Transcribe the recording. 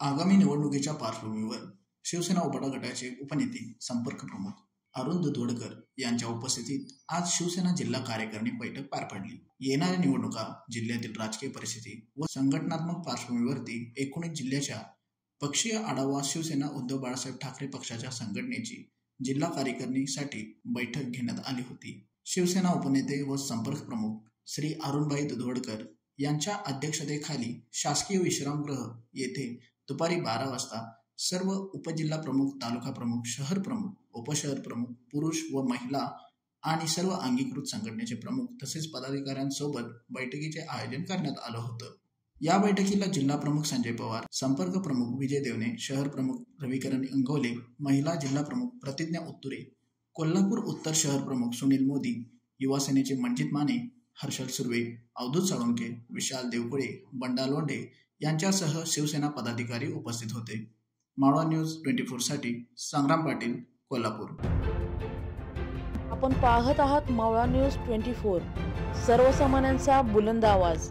आगामी निवडणुकीच्या पार्श्वभूमीवर शिवसेना उबाटा गटाचे उपनेते संपर्क प्रमुख अरुण दुधवडकर यांच्या उपस्थितीत आज शिवसेना जिल्हा कार्यकारिणी बैठक पार पडली। येणाऱ्या निवडणुका, जिल्ह्यातील राजकीय परिस्थिती व संघटनात्मक पार्श्वभूमीवरती एकूणच जिल्ह्याच्या पक्षीय आढावा शिवसेना उद्धव बाळासाहेब ठाकरे पक्षाच्या संघटनेची जिल्हा कार्यकारिणीसाठी बैठक घेण्यात आली होती। शिवसेना उपनेते व संपर्क प्रमुख श्री अरुणभाई दुधवडकर यांच्या अध्यक्षतेखाली शासकीय विश्रामगृह येथे दुपारी 12 वाजता सर्व उपजिल्हा प्रमुख, तालुका प्रमुख, शहर प्रमुख, उपशहर प्रमुख, पुरुष व महिला आणि सर्व अंगीकृत संघटनेचे प्रमुख तसेच पदाधिकाऱ्यांसोबत बैठकीचे आयोजन करण्यात आलं होतं। या बैठकीला जिल्हा प्रमुख संजय पवार, संपर्क प्रमुख विजय देवने, शहर प्रमुख रविकरण इंगोले, महिला जिल्हा प्रमुख प्रतिज्ञा उत्तुरे, कोल्हापूर उत्तर शहर प्रमुख सुनील मोदी, युवा सेनेचे मंजित माने, हर्षल सुर्वे, अवधूत साळुंखे, विशाल देवकुळे, बंडा लोंढे यांच्यासह शिवसेना पदाधिकारी उपस्थित होते। मावळा न्यूज 24 साठी संग्राम पाटील, कोल्हापूर। आपण पाहत आहात मावळा न्यूज 24, सर्वसामान्यांचा बुलंद आवाज।